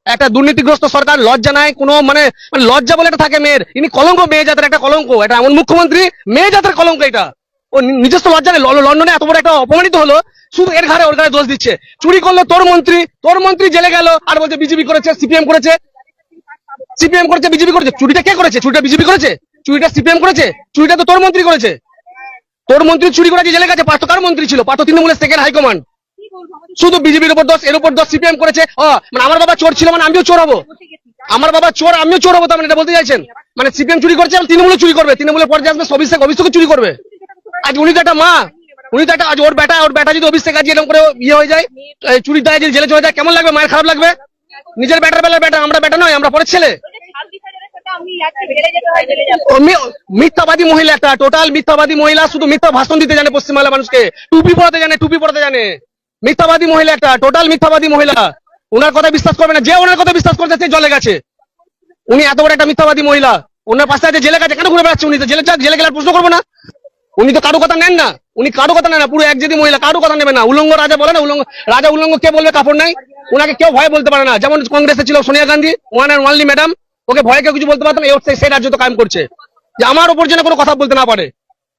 একটা দুর্নীতিগ্রস্ত সরকার, লজ্জা নাই কোনো, মানে লজ্জা বলে একটা থাকে মেয়ের, ইনি কলঙ্ক, মেয়ে জাতের একটা কলঙ্ক, এটা এমন মুখ্যমন্ত্রী মেয়ে জাতের কলঙ্ক এটা। ও নিজস্ব লজ্জা নেই, লন্ডনে এত বড় একটা অপমানিত হলো, শুধু এর ঘাড়ে ওর ঘাড়ে দোষ দিচ্ছে। চুরি করলো তোর মন্ত্রী জেলে গেল আর বলছে বিজেপি করেছে, সিপিএম করেছে, সিপিএম করেছে, বিজেপি করেছে। চুরিটা কে করেছে? চুরিটা বিজেপি করেছে? চুরিটা সিপিএম করেছে? চুরিটা তো তোর মন্ত্রী করেছে। তোর মন্ত্রী চুরি করেছে, জেলে গেছে। পার্থ কার মন্ত্রী ছিল? পার্থ তৃণমূলের সেকেন্ড হাইকমান্ড। শুধু বিজেপির উপর দোষ, এর উপর দোষ, সিপিএম করেছে। মানে আমার বাবা চোর ছিল মানে আমিও চোর হবো? আমার বাবা চোর, আমিও চোর হবো? তার মানে এটা বলতে চাইছেন? মানে সিপিএম চুরি করছে আর তৃণমূল চুরি করবে, তৃণমূলের পর্যায়ে আসবে অভিষেক চুরি করবে। আজ উনি তো একটা মা, উনি তো একটা, আজ ওর বেটা যদি অভিষেক আজ এরকম করে ইয়ে হয়ে যায়, চুরির দায়ে যদি জেলে চলে যায়, কেমন লাগবে? মায়ের খারাপ লাগবে? নিজের বেটার বেলার বেটা, আমরা বেটা নয়, আমরা পরের ছেলে। মিথ্যাবাদী মহিলা একটা, টোটাল মিথ্যাবাদী মহিলা, শুধু মিথ্যা ভাষণ দিতে জানে পশ্চিমবাংলার মানুষকে, টুপি পড়াতে জানে। মিথ্যাবাদী মহিলা একটা, টোটাল মিথ্যাবাদী মহিলা। ওনার কথা বিশ্বাস করবে না, যে ওনার কথা বিশ্বাস করছে সে জলে গেছে। উনি এত বড় একটা মিথ্যাবাদী মহিলা, ওনার পাশে আছে জেলে গেছে, কেন ঘুরে বেড়াচ্ছে? উনি তো জেলে গেলার প্রশ্ন করবো না? উনি তো কারো কথা নেন না, উনি কারো কথা নেন না, পুরো একজেদি মহিলা, কারো কথা নেবে না। উলঙ্গ রাজা বলে না, রাজা উলঙ্গ কে বলবে? কাপড় নাই। ওনাকে কেউ ভয় বলতে পারে না। যেমন কংগ্রেসে ছিল Sonia Gandhi, one and only madam, ওকে ভয় কেউ কিছু বলতে পারতো না। সেই রাজ্য তো কায়েম করছে, যে আমার উপর যেন কোনো কথা বলতে না পারে।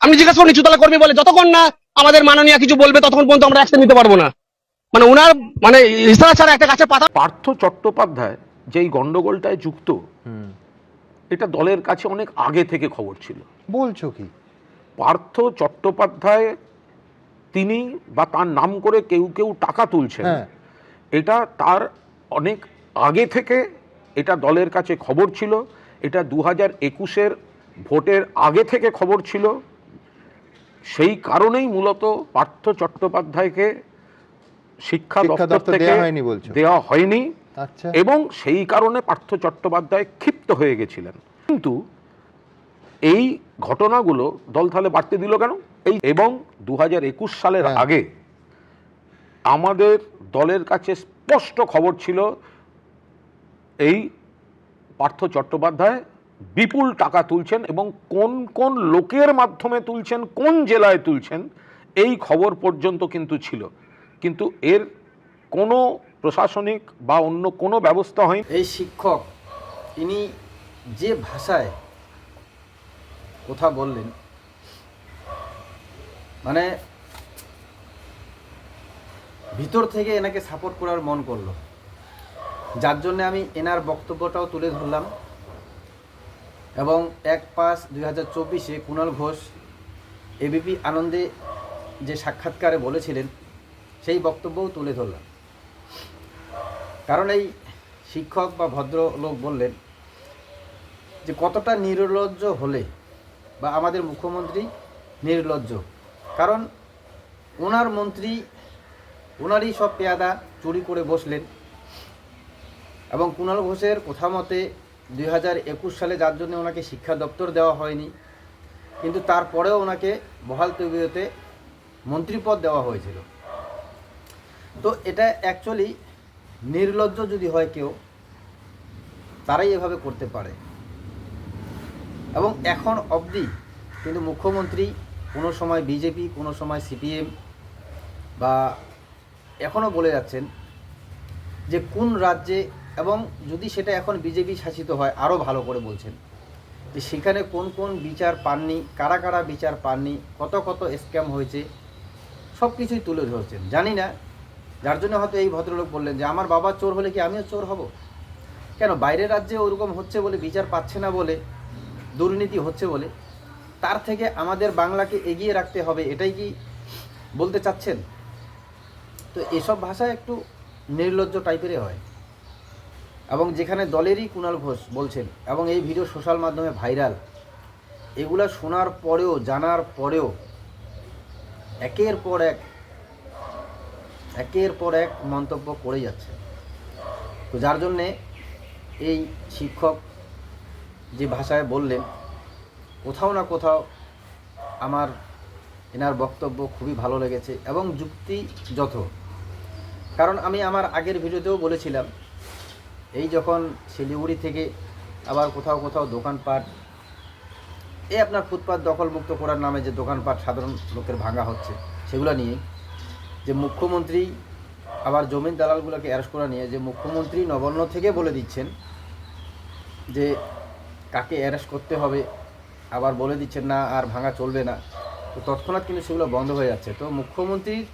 আপনি জিজ্ঞাসা করুন নিচুতলা কর্মী বলে, যতক্ষণ না আমাদের মাননীয় কিছু বলবে ততক্ষণ পর্যন্ত আমরা অ্যাকশন নিতে পারবো না। মানে উনার মানে ইশারা ছাড়া একটা গাছের পাতা। পার্থ চট্টোপাধ্যায় যেই গন্ডগোলটায় যুক্ত, এটা দলের কাছে অনেক আগে থেকে খবর ছিল। বলছো কি? পার্থ চট্টোপাধ্যায় তিনি বা তার নাম করে কেউ কেউ টাকা তুলছেন, এটা তার অনেক আগে থেকে এটা দলের কাছে খবর ছিল। এটা 2021-এর ভোটের আগে থেকে খবর ছিল। সেই কারণেই মূলত পার্থ চট্টোপাধ্যায়কে শিক্ষা দপ্তর থেকে দেওয়া হয়নি। আচ্ছা। এবং সেই কারণে পার্থ চট্টোপাধ্যায় ক্ষিপ্ত হয়ে গেছিলেন। কিন্তু এই ঘটনাগুলো দল তাহলে বাড়তে দিল কেন? এবং 2021 সালের আগে আমাদের দলের কাছে স্পষ্ট খবর ছিল এই পার্থ চট্টোপাধ্যায় বিপুল টাকা তুলছেন, এবং কোন কোন লোকের মাধ্যমে তুলছেন, কোন জেলায় তুলছেন, এই খবর পর্যন্ত কিন্তু ছিল। কিন্তু এর কোনো প্রশাসনিক বা অন্য কোনো ব্যবস্থা হয়নি। এই শিক্ষক ইনি যে ভাষায় কথা বললেন, মানে ভিতর থেকে এনাকে সাপোর্ট করার মন করলো, যার জন্য আমি এনার বক্তব্যটাও তুলে ধরলাম। এবং 1/5/2024 কুণাল ঘোষ এবিপি আনন্দে যে সাক্ষাৎকারে বলেছিলেন সেই বক্তব্যও তুলে ধরলাম। কারণ এই শিক্ষক বা ভদ্রলোক বললেন যে কতটা নির্লজ্জ হলে বা আমাদের মুখ্যমন্ত্রী নির্লজ্জ। কারণ ওনার মন্ত্রী, ওনারই সব পেয়াদা চুরি করে বসলেন, এবং কুণাল ঘোষের কথা মতে 2021 সালে যার জন্য ওনাকে শিক্ষা দপ্তর দেওয়া হয়নি, কিন্তু তারপরেও ওনাকে বহাল তবিয়তে মন্ত্রীপদ দেওয়া হয়েছিল। তো এটা অ্যাকচুয়ালি নির্লজ্জ যদি হয় কেউ, তারাই এভাবে করতে পারে। এবং এখন অবধি কিন্তু মুখ্যমন্ত্রী কোনো সময় বিজেপি, কোনো সময় সিপিএম, বা এখনও বলে যাচ্ছেন যে কোন রাজ্যে, এবং যদি সেটা এখন বিজেপি শাসিত হয় আরও ভালো করে বলছেন যে সেখানে কোন কোন বিচার পাননি, কারা কারা বিচার পাননি, কত কত স্ক্যাম হয়েছে, সব কিছুই তুলে ধরছেন। জানি না, যার জন্য হয়তো এই ভদ্রলোক বললেন যে আমার বাবা চোর হলে কি আমিও চোর হব? কেন বাইরের রাজ্যে ওরকম হচ্ছে বলে, বিচার পাচ্ছে না বলে, দুর্নীতি হচ্ছে বলে, তার থেকে আমাদের বাংলাকে এগিয়ে রাখতে হবে, এটাই কি বলতে চাচ্ছেন? তো এসব ভাষা একটু নির্লজ্জ টাইপেরই হয়। এবং যেখানে দলেরই কুণাল ঘোষ বলছেন, এবং এই ভিডিও সোশ্যাল মাধ্যমে ভাইরাল, এগুলা শোনার পরেও, জানার পরেও একের পর এক মন্তব্য করে যাচ্ছে। তো যার জন্যে এই শিক্ষক যে ভাষায় বললেন, কোথাও না কোথাও আমার এনার বক্তব্য খুবই ভালো লেগেছে এবং যুক্তিযথ। কারণ আমি আমার আগের ভিডিওতেও বলেছিলাম, এই যখন শিলিগুড়ি থেকে আবার কোথাও কোথাও দোকানপাট, এই আপনার ফুটপাত দখলমুক্ত করার নামে যে দোকানপাট সাধারণ লোকের ভাঙা হচ্ছে, সেগুলো নিয়ে যে মুখ্যমন্ত্রী আবার জমির দালালগুলোকে অ্যারেস্ট করা নিয়ে যে মুখ্যমন্ত্রী নবান্ন থেকে বলে দিচ্ছেন যে কাকে অ্যারেস্ট করতে হবে, আবার বলে দিচ্ছেন না আর ভাঙা চলবে না, তো তৎক্ষণাৎ কিন্তু সেগুলো বন্ধ হয়ে যাচ্ছে। তো মুখ্যমন্ত্রীর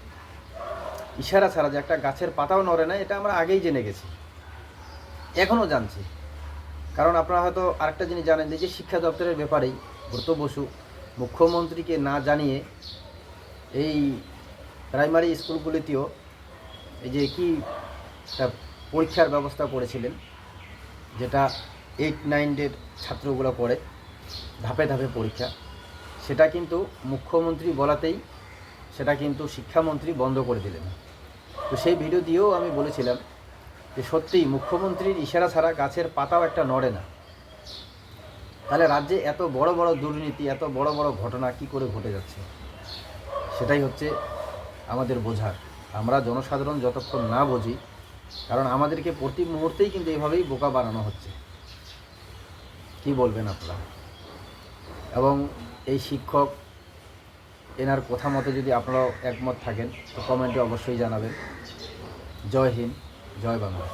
ইশারা ছাড়া যে একটা গাছের পাতাও নড়ে না, এটা আমরা আগেই জেনে গেছি, এখনও জানছি। কারণ আপনারা হয়তো আরেকটা জিনিস জানেন যে শিক্ষা দপ্তরের ব্যাপারেই ব্রত বসু মুখ্যমন্ত্রীকে না জানিয়ে এই প্রাইমারি স্কুলগুলিতেও এই যে কি একটা পরীক্ষার ব্যবস্থা করেছিলেন, যেটা 8-9-এর ছাত্রগুলো পড়ে ধাপে ধাপে পরীক্ষা, সেটা কিন্তু মুখ্যমন্ত্রী বলাতেই সেটা কিন্তু শিক্ষামন্ত্রী বন্ধ করে দিলেন। তো সেই ভিডিও দিয়েও আমি বলেছিলাম যে সত্যিই মুখ্যমন্ত্রীর ইশারা ছাড়া গাছের পাতাও একটা নড়ে না। তাহলে রাজ্যে এত বড় বড় দুর্নীতি, এত বড় বড় ঘটনা কি করে ঘটে যাচ্ছে, সেটাই হচ্ছে আমাদের বোঝার। আমরা জনসাধারণ যতক্ষণ না বুঝি, কারণ আমাদেরকে প্রতি মুহূর্তেই কিন্তু এভাবেই বোকা বানানো হচ্ছে। কি বলবেন আপনারা? এবং এই শিক্ষক এনার কথা মতো যদি আপনারাও একমত থাকেন তো কমেন্টে অবশ্যই জানাবেন। জয় হিন্দ, জয় বাংলা।